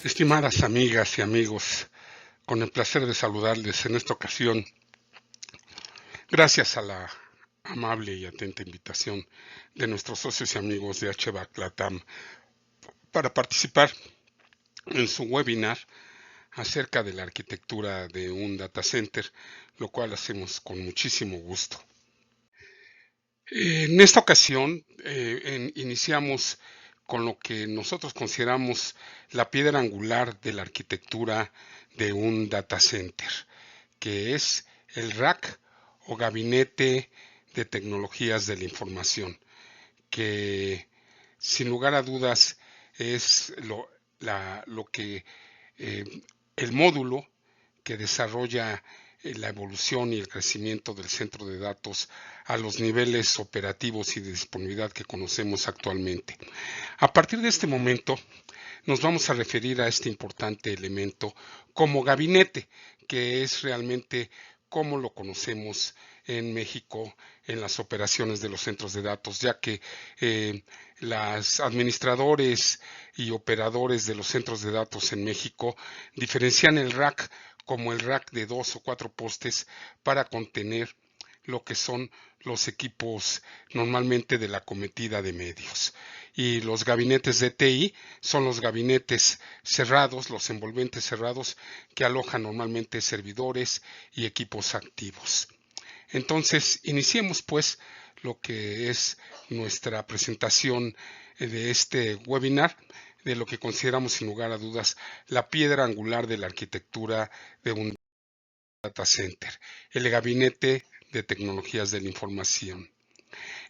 Estimadas amigas y amigos, con el placer de saludarles en esta ocasión, gracias a la amable y atenta invitación de nuestros socios y amigos de HVAC Latam para participar en su webinar acerca de la arquitectura de un data center, lo cual hacemos con muchísimo gusto. En esta ocasión iniciamos con lo que nosotros consideramos la piedra angular de la arquitectura de un data center, que es el rack o gabinete de tecnologías de la información, que sin lugar a dudas es lo que el módulo que desarrolla la evolución y el crecimiento del centro de datos a los niveles operativos y de disponibilidad que conocemos actualmente. A partir de este momento, nos vamos a referir a este importante elemento como gabinete, que es realmente como lo conocemos en México en las operaciones de los centros de datos, ya que los administradores y operadores de los centros de datos en México diferencian el rack como el rack de 2 o 4 postes para contener lo que son los equipos normalmente de la cometida de medios. Y los gabinetes de TI son los gabinetes cerrados, los envolventes cerrados que alojan normalmente servidores y equipos activos. Entonces, iniciemos pues lo que es nuestra presentación de este webinar, de lo que consideramos sin lugar a dudas la piedra angular de la arquitectura de un data center, el gabinete de tecnologías de la información.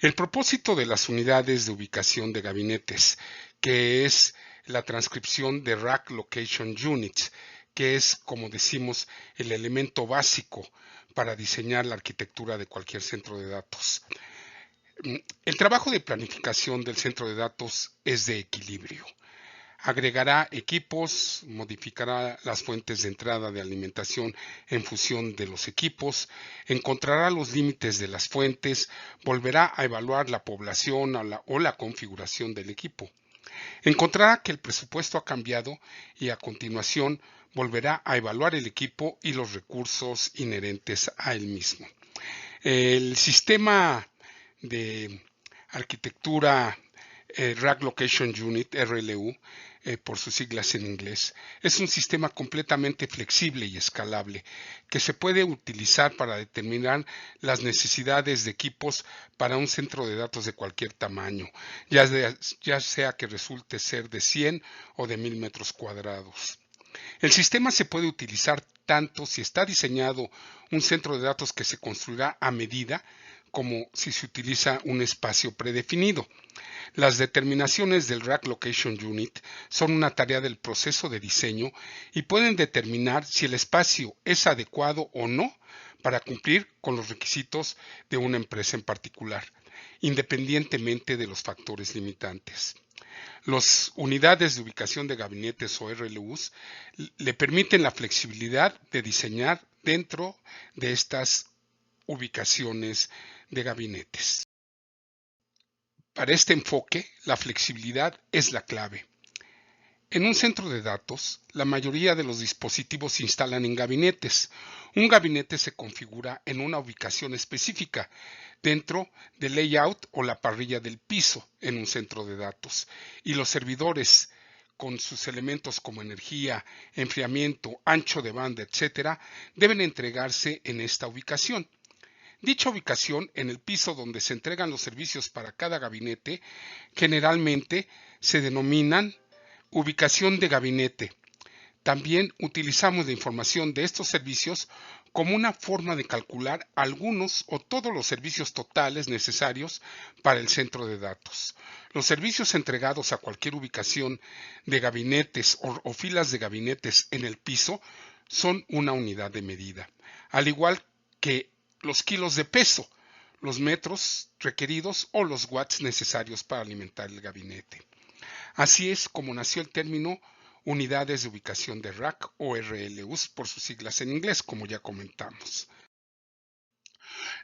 El propósito de las unidades de ubicación de gabinetes, que es la transcripción de Rack Location Units, que es, como decimos, el elemento básico para diseñar la arquitectura de cualquier centro de datos. El trabajo de planificación del centro de datos es de equilibrio. Agregará equipos, modificará las fuentes de entrada de alimentación en función de los equipos, encontrará los límites de las fuentes, volverá a evaluar la población o la configuración del equipo. Encontrará que el presupuesto ha cambiado y a continuación volverá a evaluar el equipo y los recursos inherentes a él mismo. El sistema de arquitectura Rack Location Unit, RLU, por sus siglas en inglés, es un sistema completamente flexible y escalable que se puede utilizar para determinar las necesidades de equipos para un centro de datos de cualquier tamaño, ya sea que resulte ser de 100 o de 1000 metros cuadrados. El sistema se puede utilizar tanto si está diseñado un centro de datos que se construirá a medida como si se utiliza un espacio predefinido. Las determinaciones del Rack Location Unit son una tarea del proceso de diseño y pueden determinar si el espacio es adecuado o no para cumplir con los requisitos de una empresa en particular, independientemente de los factores limitantes. Las unidades de ubicación de gabinetes o RLUs le permiten la flexibilidad de diseñar dentro de estas ubicaciones de gabinetes. Para este enfoque, la flexibilidad es la clave. En un centro de datos, la mayoría de los dispositivos se instalan en gabinetes. Un gabinete se configura en una ubicación específica dentro del layout o la parrilla del piso en un centro de datos. Y los servidores, con sus elementos como energía, enfriamiento, ancho de banda, etc., deben entregarse en esta ubicación. Dicha ubicación, en el piso donde se entregan los servicios para cada gabinete, generalmente se denominan ubicación de gabinete. También utilizamos la información de estos servicios como una forma de calcular algunos o todos los servicios totales necesarios para el centro de datos. Los servicios entregados a cualquier ubicación de gabinetes o filas de gabinetes en el piso son una unidad de medida, al igual que los kilos de peso, los metros requeridos o los watts necesarios para alimentar el gabinete. Así es como nació el término unidades de ubicación de rack o RLUs por sus siglas en inglés, como ya comentamos.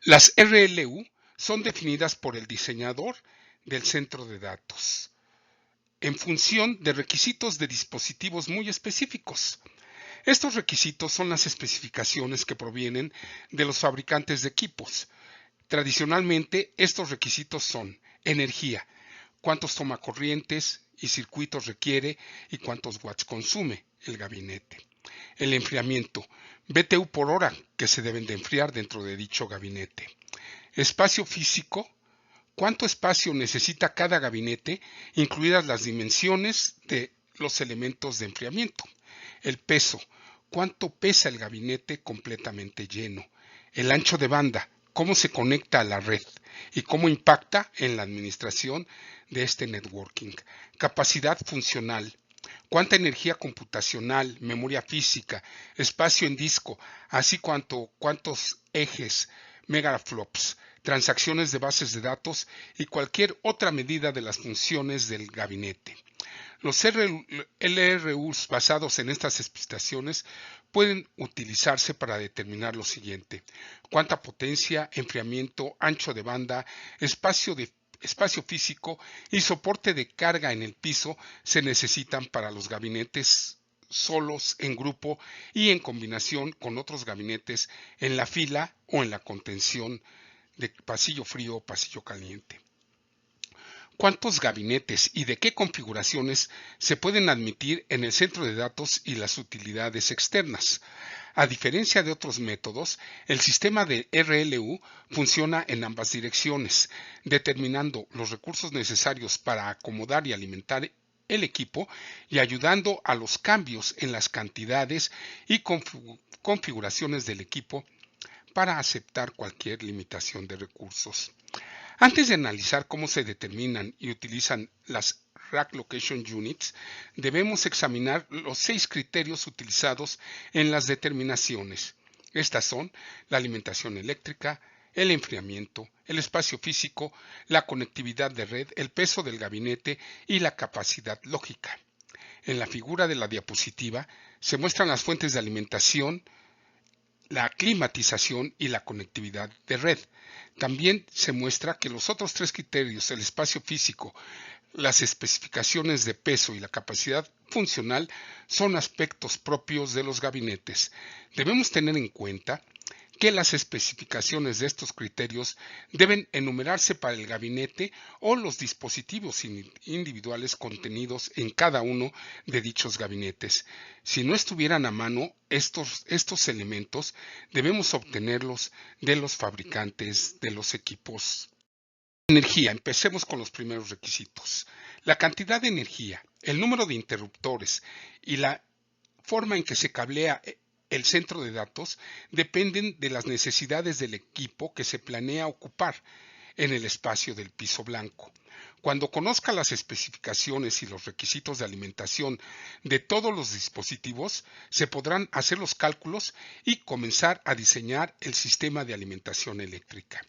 Las RLU son definidas por el diseñador del centro de datos. en función de requisitos de dispositivos muy específicos. Estos requisitos son las especificaciones que provienen de los fabricantes de equipos. Tradicionalmente, estos requisitos son energía, cuántos tomacorrientes y circuitos requiere y cuántos watts consume el gabinete. El enfriamiento, BTU por hora que se deben de enfriar dentro de dicho gabinete. Espacio físico, cuánto espacio necesita cada gabinete, incluidas las dimensiones de los elementos de enfriamiento. El peso, cuánto pesa el gabinete completamente lleno. El ancho de banda, cómo se conecta a la red y cómo impacta en la administración de este networking. Capacidad funcional, cuánta energía computacional, memoria física, espacio en disco, así cuántos ejes, megaflops, transacciones de bases de datos y cualquier otra medida de las funciones del gabinete. Los LRUs basados en estas especificaciones pueden utilizarse para determinar lo siguiente: cuánta potencia, enfriamiento, ancho de banda, espacio físico y soporte de carga en el piso se necesitan para los gabinetes solos, en grupo y en combinación con otros gabinetes en la fila o en la contención de pasillo frío o pasillo caliente. ¿Cuántos gabinetes y de qué configuraciones se pueden admitir en el centro de datos y las utilidades externas? A diferencia de otros métodos, el sistema de RLU funciona en ambas direcciones, determinando los recursos necesarios para acomodar y alimentar el equipo y ayudando a los cambios en las cantidades y configuraciones del equipo para aceptar cualquier limitación de recursos. Antes de analizar cómo se determinan y utilizan las Rack Location Units, debemos examinar los 6 criterios utilizados en las determinaciones. Estas son la alimentación eléctrica, el enfriamiento, el espacio físico, la conectividad de red, el peso del gabinete y la capacidad lógica. En la figura de la diapositiva se muestran las fuentes de alimentación, la climatización y la conectividad de red. También se muestra que los otros 3 criterios, el espacio físico, las especificaciones de peso y la capacidad funcional, son aspectos propios de los gabinetes. Debemos tener en cuenta que las especificaciones de estos criterios deben enumerarse para el gabinete o los dispositivos individuales contenidos en cada uno de dichos gabinetes. Si no estuvieran a mano estos elementos, debemos obtenerlos de los fabricantes de los equipos. Energía. Empecemos con los primeros requisitos. La cantidad de energía, el número de interruptores y la forma en que se cablea el centro de datos dependen de las necesidades del equipo que se planea ocupar en el espacio del piso blanco. Cuando conozca las especificaciones y los requisitos de alimentación de todos los dispositivos, se podrán hacer los cálculos y comenzar a diseñar el sistema de alimentación eléctrica.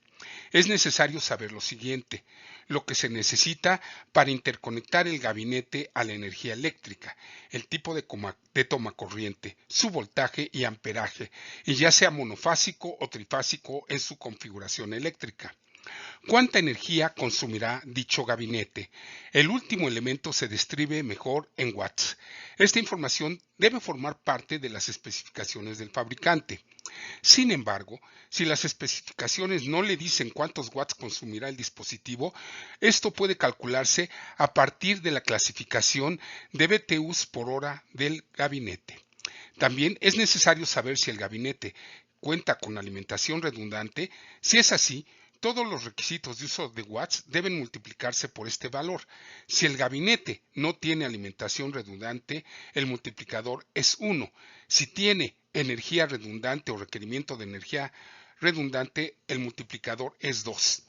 Es necesario saber lo siguiente: lo que se necesita para interconectar el gabinete a la energía eléctrica, el tipo de toma corriente, su voltaje y amperaje, y ya sea monofásico o trifásico en su configuración eléctrica. ¿Cuánta energía consumirá dicho gabinete? El último elemento se describe mejor en watts. Esta información debe formar parte de las especificaciones del fabricante. Sin embargo, si las especificaciones no le dicen cuántos watts consumirá el dispositivo, esto puede calcularse a partir de la clasificación de BTUs por hora del gabinete. También es necesario saber si el gabinete cuenta con alimentación redundante. Si es así, todos los requisitos de uso de watts deben multiplicarse por este valor. Si el gabinete no tiene alimentación redundante, el multiplicador es 1. Si tiene energía redundante o requerimiento de energía redundante, el multiplicador es 2.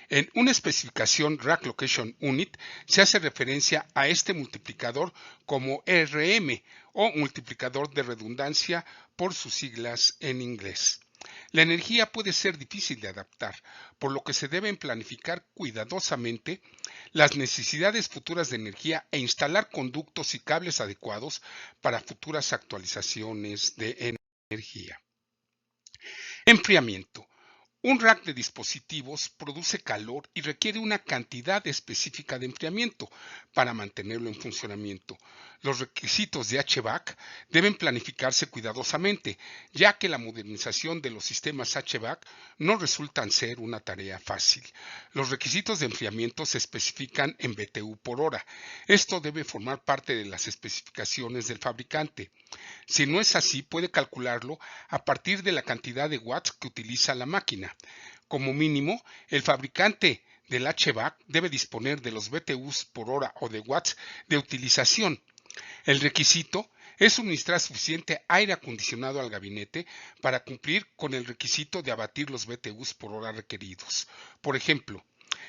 En una especificación Rack Location Unit se hace referencia a este multiplicador como RM o multiplicador de redundancia por sus siglas en inglés. La energía puede ser difícil de adaptar, por lo que se deben planificar cuidadosamente las necesidades futuras de energía e instalar conductos y cables adecuados para futuras actualizaciones de energía. Enfriamiento. Un rack de dispositivos produce calor y requiere una cantidad específica de enfriamiento para mantenerlo en funcionamiento. Los requisitos de HVAC deben planificarse cuidadosamente, ya que la modernización de los sistemas HVAC no resultan ser una tarea fácil. Los requisitos de enfriamiento se especifican en BTU por hora. Esto debe formar parte de las especificaciones del fabricante. Si no es así, puede calcularlo a partir de la cantidad de watts que utiliza la máquina. Como mínimo, el fabricante del HVAC debe disponer de los BTUs por hora o de watts de utilización. El requisito es suministrar suficiente aire acondicionado al gabinete para cumplir con el requisito de abatir los BTUs por hora requeridos. Por ejemplo,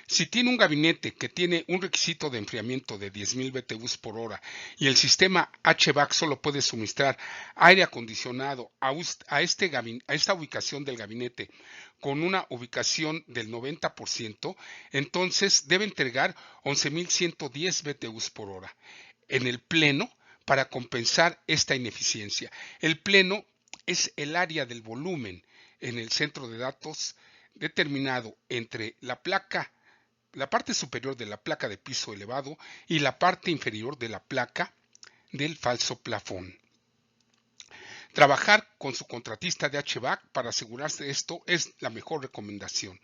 si tiene un gabinete que tiene un requisito de enfriamiento de 10.000 BTUs por hora y el sistema HVAC solo puede suministrar aire acondicionado a esta ubicación del gabinete con una ubicación del 90%, entonces debe entregar 11.110 BTUs por hora. En el pleno, para compensar esta ineficiencia, el pleno es el área del volumen en el centro de datos determinado entre la parte superior de la placa de piso elevado y la parte inferior de la placa del falso plafón. Trabajar con su contratista de HVAC para asegurarse de esto es la mejor recomendación.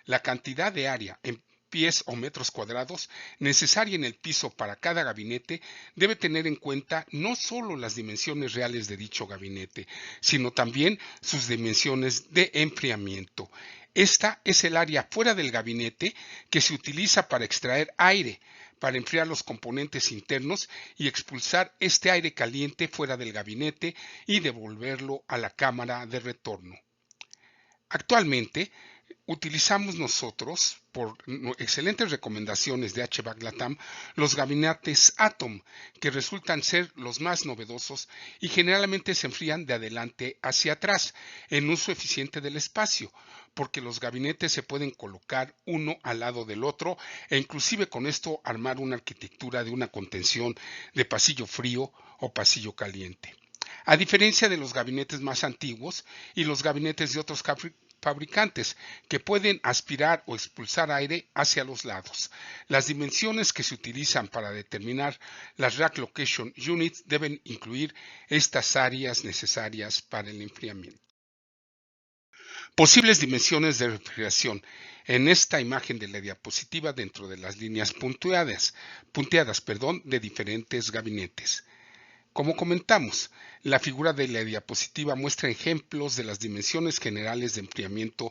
La cantidad de área en pies o metros cuadrados necesaria en el piso para cada gabinete debe tener en cuenta no solo las dimensiones reales de dicho gabinete, sino también sus dimensiones de enfriamiento. Esta es el área fuera del gabinete que se utiliza para extraer aire, para enfriar los componentes internos y expulsar este aire caliente fuera del gabinete y devolverlo a la cámara de retorno. Actualmente, utilizamos nosotros, por excelentes recomendaciones de HVAC Latam, los gabinetes Atom, que resultan ser los más novedosos y generalmente se enfrían de adelante hacia atrás, en uso eficiente del espacio, porque los gabinetes se pueden colocar uno al lado del otro e inclusive con esto armar una arquitectura de una contención de pasillo frío o pasillo caliente. A diferencia de los gabinetes más antiguos y los gabinetes de otros fabricantes que pueden aspirar o expulsar aire hacia los lados. Las dimensiones que se utilizan para determinar las Rack Location Units deben incluir estas áreas necesarias para el enfriamiento. Posibles dimensiones de refrigeración. En esta imagen de la diapositiva dentro de las líneas punteadas de diferentes gabinetes. Como comentamos, la figura de la diapositiva muestra ejemplos de las dimensiones generales de enfriamiento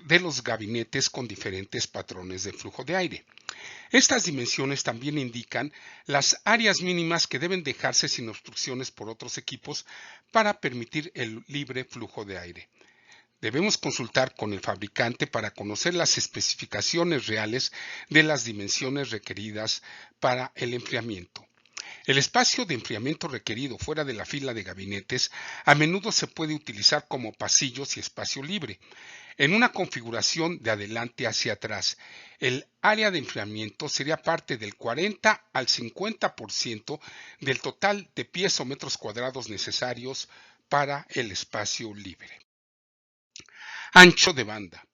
de los gabinetes con diferentes patrones de flujo de aire. Estas dimensiones también indican las áreas mínimas que deben dejarse sin obstrucciones por otros equipos para permitir el libre flujo de aire. Debemos consultar con el fabricante para conocer las especificaciones reales de las dimensiones requeridas para el enfriamiento. El espacio de enfriamiento requerido fuera de la fila de gabinetes a menudo se puede utilizar como pasillos y espacio libre. En una configuración de adelante hacia atrás, el área de enfriamiento sería parte del 40 al 50% del total de pies o metros cuadrados necesarios para el espacio libre. Ancho de banda.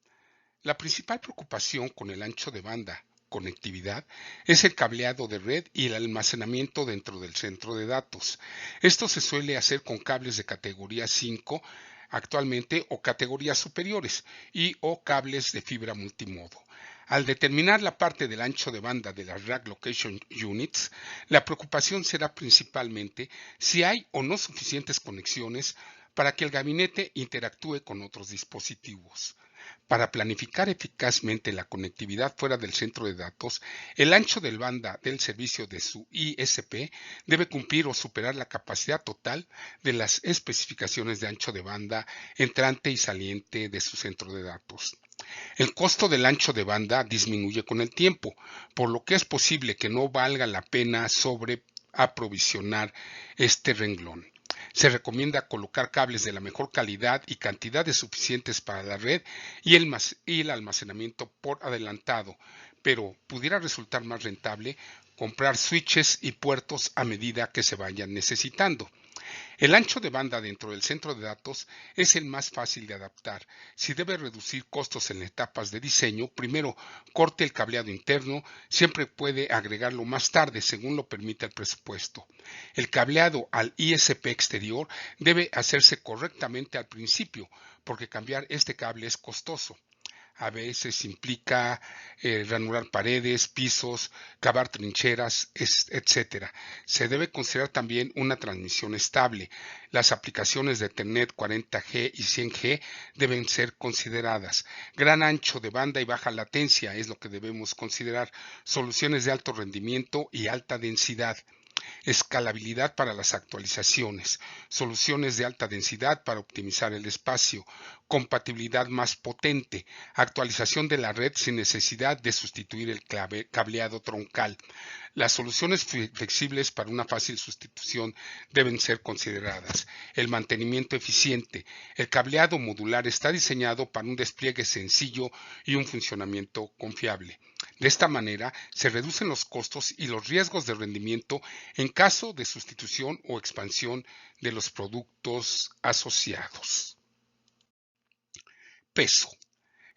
La principal preocupación con el ancho de banda conectividad es el cableado de red y el almacenamiento dentro del centro de datos. Esto se suele hacer con cables de categoría 5 actualmente o categorías superiores y o cables de fibra multimodo. Al determinar la parte del ancho de banda de las Rack Location Units, la preocupación será principalmente si hay o no suficientes conexiones para que el gabinete interactúe con otros dispositivos. Para planificar eficazmente la conectividad fuera del centro de datos, el ancho de banda del servicio de su ISP debe cumplir o superar la capacidad total de las especificaciones de ancho de banda entrante y saliente de su centro de datos. El costo del ancho de banda disminuye con el tiempo, por lo que es posible que no valga la pena sobreaprovisionar este renglón. Se recomienda colocar cables de la mejor calidad y cantidades suficientes para la red y el almacenamiento por adelantado, pero pudiera resultar más rentable comprar switches y puertos a medida que se vayan necesitando. El ancho de banda dentro del centro de datos es el más fácil de adaptar. Si debe reducir costos en etapas de diseño, primero corte el cableado interno, siempre puede agregarlo más tarde según lo permita el presupuesto. El cableado al ISP exterior debe hacerse correctamente al principio, porque cambiar este cable es costoso. A veces implica ranurar paredes, pisos, cavar trincheras, etcétera. Se debe considerar también una transmisión estable. Las aplicaciones de Ethernet 40G y 100G deben ser consideradas. Gran ancho de banda y baja latencia es lo que debemos considerar. Soluciones de alto rendimiento y alta densidad. Escalabilidad para las actualizaciones, soluciones de alta densidad para optimizar el espacio, compatibilidad más potente, actualización de la red sin necesidad de sustituir el cableado troncal. Las soluciones flexibles para una fácil sustitución deben ser consideradas. El mantenimiento eficiente. El cableado modular está diseñado para un despliegue sencillo y un funcionamiento confiable. De esta manera, se reducen los costos y los riesgos de rendimiento en caso de sustitución o expansión de los productos asociados. Peso.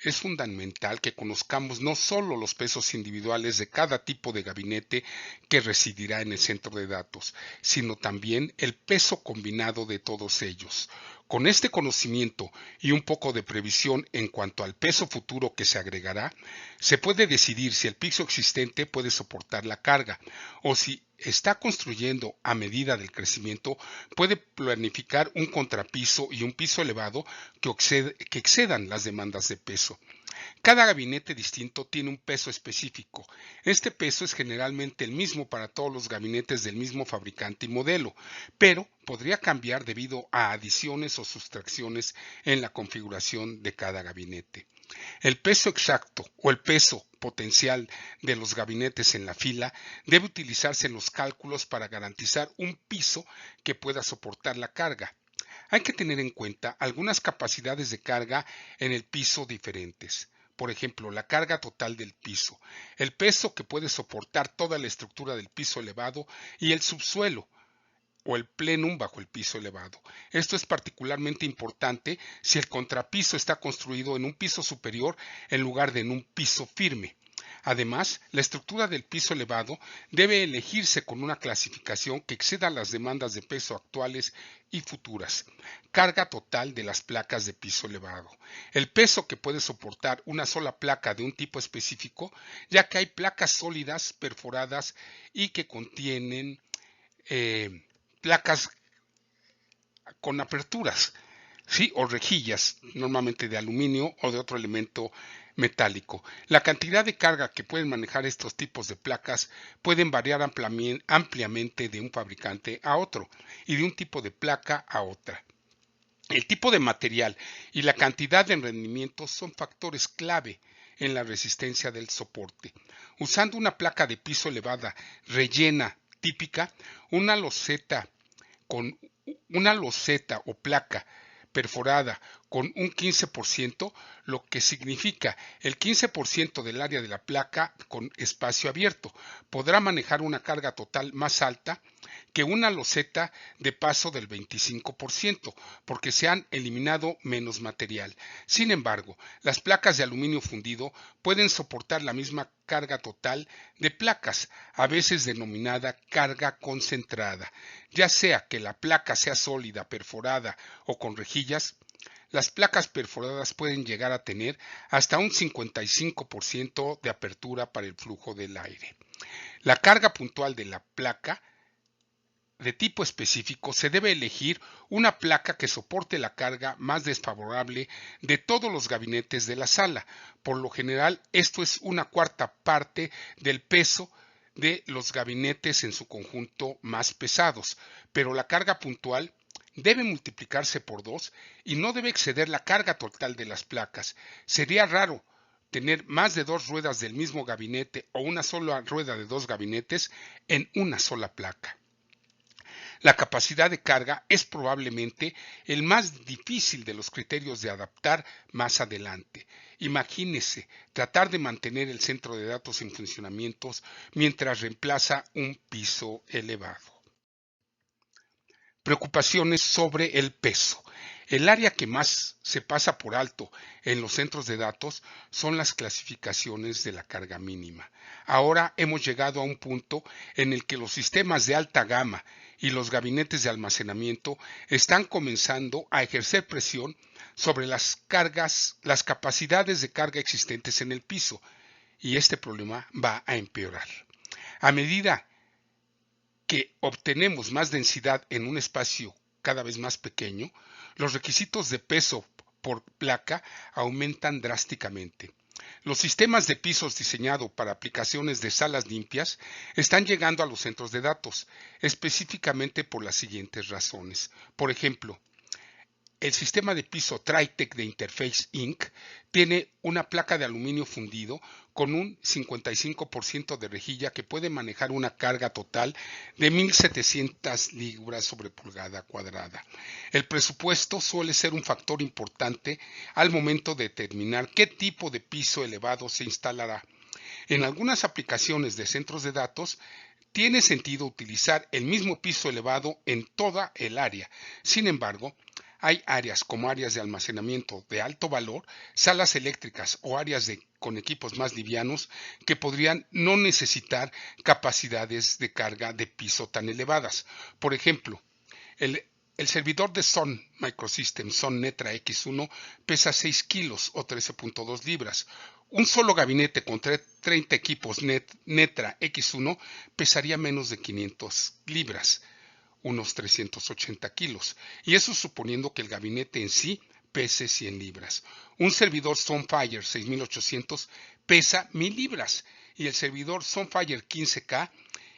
Es fundamental que conozcamos no solo los pesos individuales de cada tipo de gabinete que residirá en el centro de datos, sino también el peso combinado de todos ellos. Con este conocimiento y un poco de previsión en cuanto al peso futuro que se agregará, se puede decidir si el piso existente puede soportar la carga o si está construyendo a medida del crecimiento, puede planificar un contrapiso y un piso elevado que excedan las demandas de peso. Cada gabinete distinto tiene un peso específico. Este peso es generalmente el mismo para todos los gabinetes del mismo fabricante y modelo, pero podría cambiar debido a adiciones o sustracciones en la configuración de cada gabinete. El peso exacto o el peso potencial de los gabinetes en la fila debe utilizarse en los cálculos para garantizar un piso que pueda soportar la carga. Hay que tener en cuenta algunas capacidades de carga en el piso diferentes. Por ejemplo, la carga total del piso, el peso que puede soportar toda la estructura del piso elevado y el subsuelo o el plenum bajo el piso elevado. Esto es particularmente importante si el contrapiso está construido en un piso superior en lugar de en un piso firme. Además, la estructura del piso elevado debe elegirse con una clasificación que exceda las demandas de peso actuales y futuras. Carga total de las placas de piso elevado. El peso que puede soportar una sola placa de un tipo específico, ya que hay placas sólidas perforadas y que contienen placas con aperturas, ¿sí? O rejillas, normalmente de aluminio o de otro elemento metálico. La cantidad de carga que pueden manejar estos tipos de placas pueden variar ampliamente de un fabricante a otro y de un tipo de placa a otra. El tipo de material y la cantidad de rendimiento son factores clave en la resistencia del soporte. Usando una placa de piso elevada rellena típica, una loseta o placa perforada con un 15%, lo que significa el 15% del área de la placa con espacio abierto. Podrá manejar una carga total más alta que una loseta de paso del 25%, porque se han eliminado menos material. Sin embargo, las placas de aluminio fundido pueden soportar la misma carga total de placas, a veces denominada carga concentrada. Ya sea que la placa sea sólida, perforada o con rejillas, las placas perforadas pueden llegar a tener hasta un 55% de apertura para el flujo del aire. La carga puntual de la placa de tipo específico se debe elegir una placa que soporte la carga más desfavorable de todos los gabinetes de la sala. Por lo general, esto es una cuarta parte del peso de los gabinetes en su conjunto más pesados, pero la carga puntual debe multiplicarse por 2 y no debe exceder la carga total de las placas. Sería raro tener más de 2 ruedas del mismo gabinete o una sola rueda de 2 gabinetes en una sola placa. La capacidad de carga es probablemente el más difícil de los criterios de adaptar más adelante. Imagínese tratar de mantener el centro de datos en funcionamiento mientras reemplaza un piso elevado. Preocupaciones sobre el peso. El área que más se pasa por alto en los centros de datos son las clasificaciones de la carga mínima. Ahora hemos llegado a un punto en el que los sistemas de alta gama y los gabinetes de almacenamiento están comenzando a ejercer presión sobre las cargas, las capacidades de carga existentes en el piso, y este problema va a empeorar. A medida que obtenemos más densidad en un espacio cada vez más pequeño, los requisitos de peso por placa aumentan drásticamente. Los sistemas de pisos diseñados para aplicaciones de salas limpias están llegando a los centros de datos, específicamente por las siguientes razones. Por ejemplo, el sistema de piso Tritech de Interface Inc. tiene una placa de aluminio fundido con un 55% de rejilla que puede manejar una carga total de 1.700 libras sobre pulgada cuadrada. El presupuesto suele ser un factor importante al momento de determinar qué tipo de piso elevado se instalará. En algunas aplicaciones de centros de datos, tiene sentido utilizar el mismo piso elevado en toda el área. Sin embargo, hay áreas como áreas de almacenamiento de alto valor, salas eléctricas o áreas con equipos más livianos que podrían no necesitar capacidades de carga de piso tan elevadas. Por ejemplo, el servidor de Sun Microsystems Sun Netra X1 pesa 6 kilos o 13.2 libras. Un solo gabinete con 30 equipos Netra X1 pesaría menos de 500 libras, unos 380 kilos, y eso suponiendo que el gabinete en sí pese 100 libras. Un servidor Sunfire 6800 pesa 1000 libras y el servidor Sunfire 15K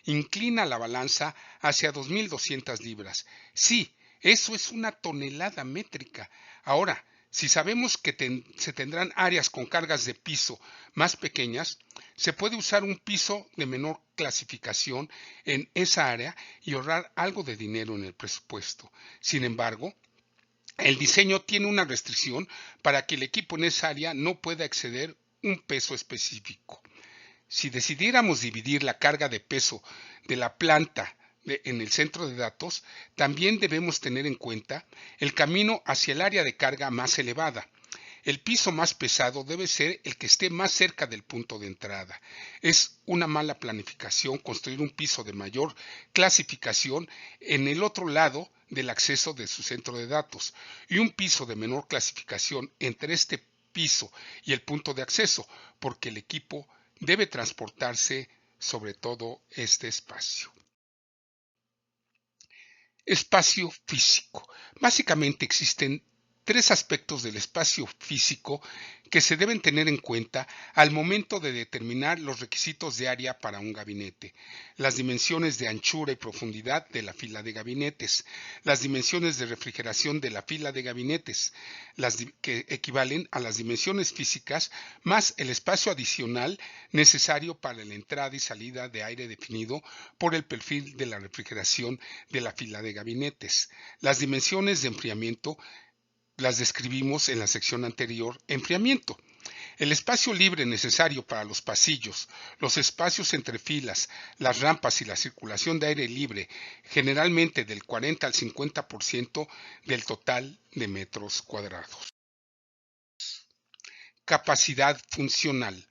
inclina la balanza hacia 2200 libras. Sí, eso es una tonelada métrica. Ahora, si sabemos que se tendrán áreas con cargas de piso más pequeñas, se puede usar un piso de menor clasificación en esa área y ahorrar algo de dinero en el presupuesto. Sin embargo, el diseño tiene una restricción para que el equipo en esa área no pueda exceder un peso específico. Si decidiéramos dividir la carga de peso de la planta en el centro de datos, también debemos tener en cuenta el camino hacia el área de carga más elevada. El piso más pesado debe ser el que esté más cerca del punto de entrada. Es una mala planificación construir un piso de mayor clasificación en el otro lado del acceso de su centro de datos y un piso de menor clasificación entre este piso y el punto de acceso, porque el equipo debe transportarse sobre todo este espacio. Espacio físico. Básicamente existen tres aspectos del espacio físico que se deben tener en cuenta al momento de determinar los requisitos de área para un gabinete: las dimensiones de anchura y profundidad de la fila de gabinetes, las dimensiones de refrigeración de la fila de gabinetes, que equivalen a las dimensiones físicas más el espacio adicional necesario para la entrada y salida de aire definido por el perfil de la refrigeración de la fila de gabinetes. Las dimensiones de enfriamiento las describimos en la sección anterior, enfriamiento. El espacio libre necesario para los pasillos, los espacios entre filas, las rampas y la circulación de aire libre, generalmente del 40 al 50% del total de metros cuadrados. Capacidad funcional.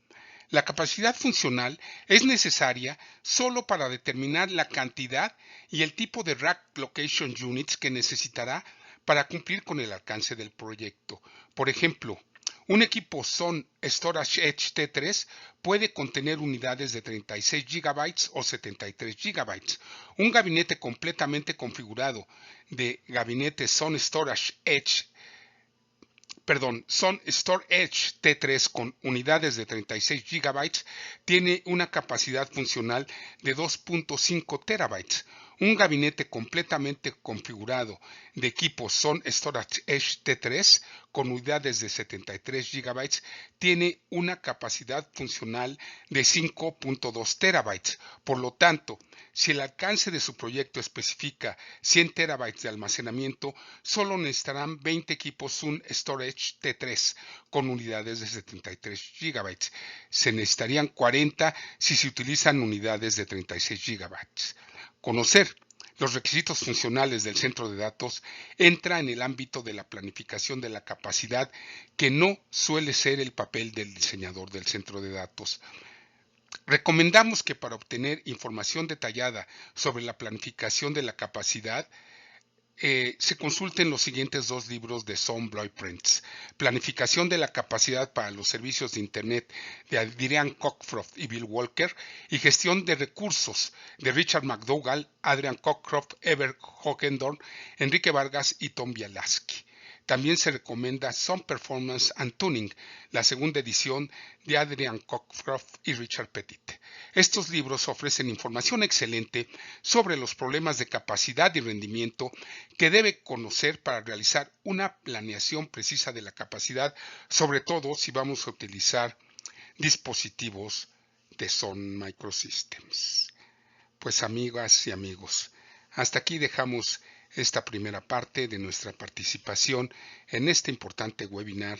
La capacidad funcional es necesaria solo para determinar la cantidad y el tipo de Rack Location Units que necesitará para cumplir con el alcance del proyecto. Por ejemplo, un equipo Sun Storage Edge T3 puede contener unidades de 36 GB o 73 GB. Un gabinete completamente configurado de gabinete Sun Storage Edge T3 con unidades de 36 GB tiene una capacidad funcional de 2.5 TB. Un gabinete completamente configurado de equipo Sun Storage Edge T3 con unidades de 73 GB tiene una capacidad funcional de 5.2 TB. Por lo tanto, si el alcance de su proyecto especifica 100 TB de almacenamiento, solo necesitarán 20 equipos Sun Storage T3 con unidades de 73 GB. Se necesitarían 40 si se utilizan unidades de 36 GB. Conocer los requisitos funcionales del centro de datos, entra en el ámbito de la planificación de la capacidad, que no suele ser el papel del diseñador del centro de datos. Recomendamos que para obtener información detallada sobre la planificación de la capacidad, se consulten los siguientes dos libros de Son Blueprints: Planificación de la capacidad para los servicios de Internet, de Adrian Cockcroft y Bill Walker, y Gestión de recursos, de Richard McDougall, Adrian Cockcroft, Ever Hochendorn, Enrique Vargas y Tom Bielaski. También se recomienda Some Performance and Tuning, la segunda edición, de Adrian Cockcroft y Richard Petit. Estos libros ofrecen información excelente sobre los problemas de capacidad y rendimiento que debe conocer para realizar una planeación precisa de la capacidad, sobre todo si vamos a utilizar dispositivos de Sun Microsystems. Pues amigas y amigos, hasta aquí dejamos esta primera parte de nuestra participación en este importante webinar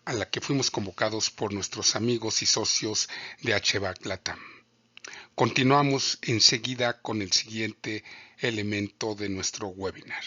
a la que fuimos convocados por nuestros amigos y socios de HVAC LATAM. Continuamos enseguida con el siguiente elemento de nuestro webinar.